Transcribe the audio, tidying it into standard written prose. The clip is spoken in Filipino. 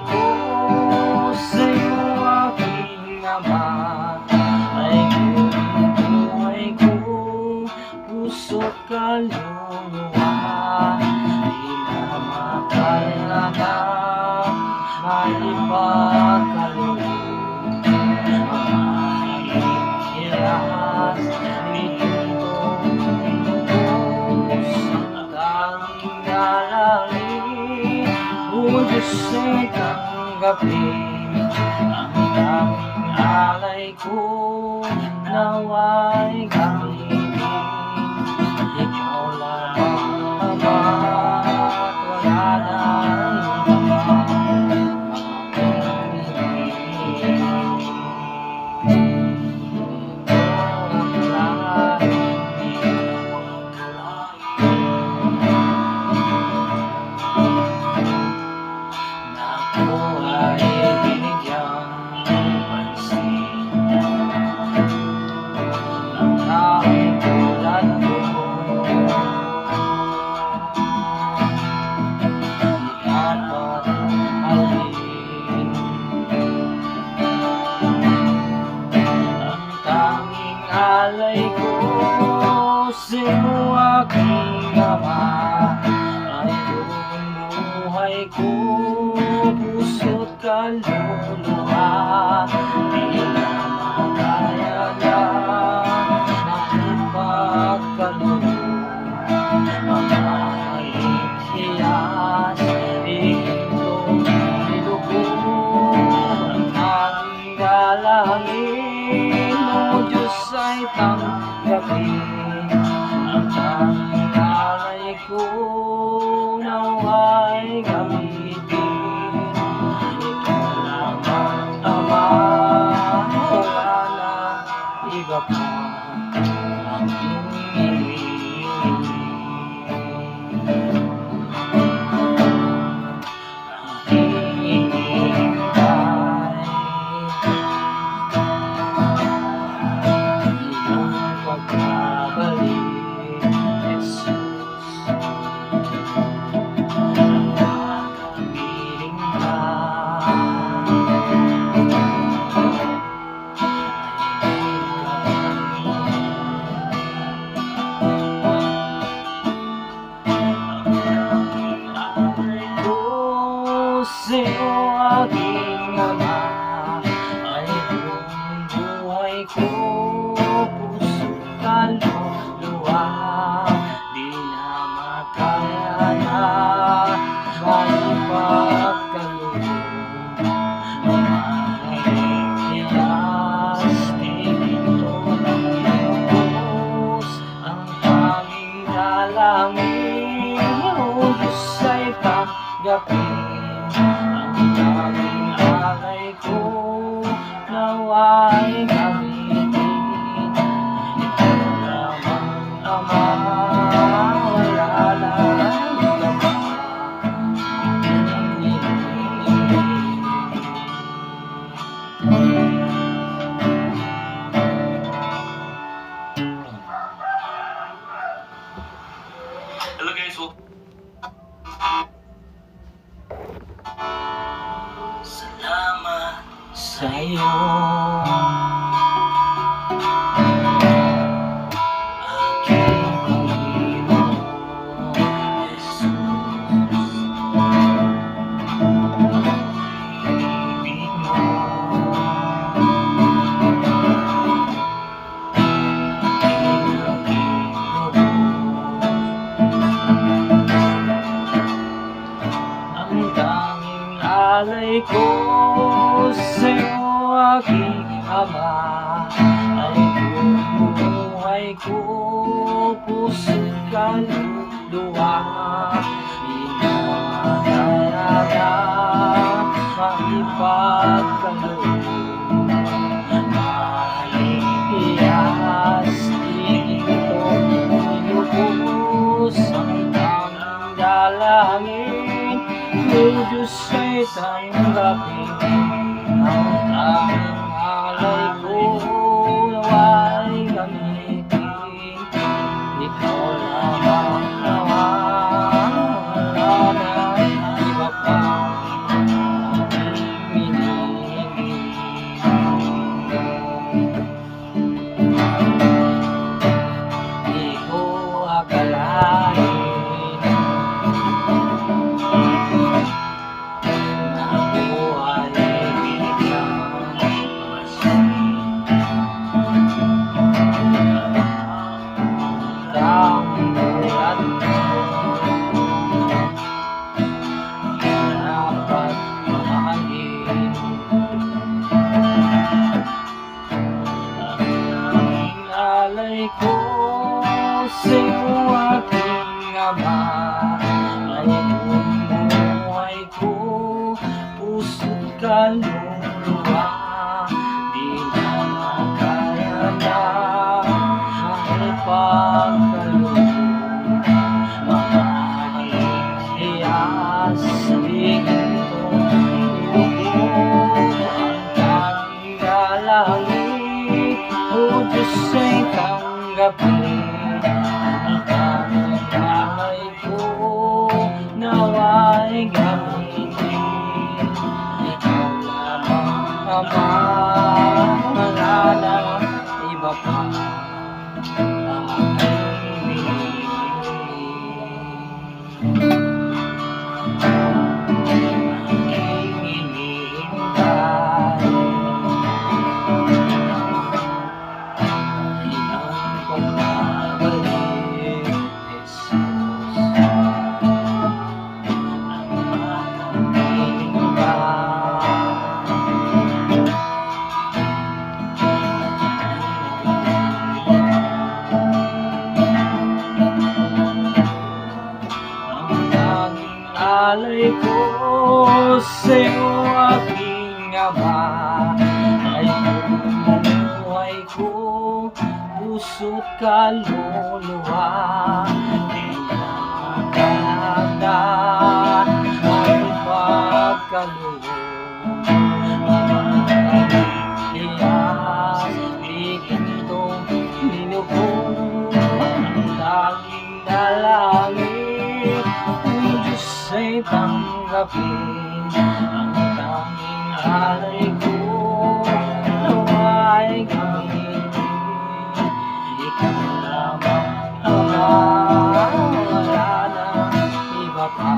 ko sa'yo aking Ama, ay buhay ko, puso't kaluluwa. Di na makaya na maipagkaloob ang aking hiras. Itong pinubos ang tanging dalangin, o Diyos ay tanggapin ang tanging alay ko, nawa'y gamitin. Ikaw lamang Ama, at wala nang iba ang piniling. Ako ay binigyang pansin ng taong tulad ko. Di dapat mahalin ang tanging alay ko sa'yo aking Ama, ay buong buhay ko, puso't kaluluwa. Di na makaya na maipagkaloob ang aking hiyas. Itong nilubog ang aking dalangin, o Diyos ay tanggapin ang tanging alay ko, nawa'y gamitin. Ikaw lamang Ama, wala nang iba pa ang piniling. Aking hinihintay iyong pagbabalik, Jesus. Nakakapiling ka, sa'yo aking Ama, ay buong buhay ko, puso't kaluluwa. Di na makaya na maipagkaloob ang aking hiyas. Itong pinubos ang tanging dalangin, o Diyos ay tanggapin ang tanging alay ko, nawa'y gamitin. Ikaw lamang Ama, wala nang iba pa ang piniling. Hello guys, Salamat sa'yo, aking Panginoon Jesus. Ibig mo ang tanging alay ko sa'yo aking Ama, ay buong buhay ko, puso't kaluluwa. Di na makaya na maipagkaloob ang aking hiyas. Itong pinubos ang tanging dalangin, o Diyos ay tanggapin ang tanging alay ko, nawa'y gamitin. Ikaw lamang Ama, wala nang iba pa alay ko sa'yo aking ama. Ay buhay ko, puso't kaluluwa. Pinakahanda ang pagkaloob. Itong minubong ang tanging dalangin. Ang Diyos ay tanggapin ang tanging alay ko. Nawa'y gamitin ikaw lamang, Ama. Wala nang iba pa.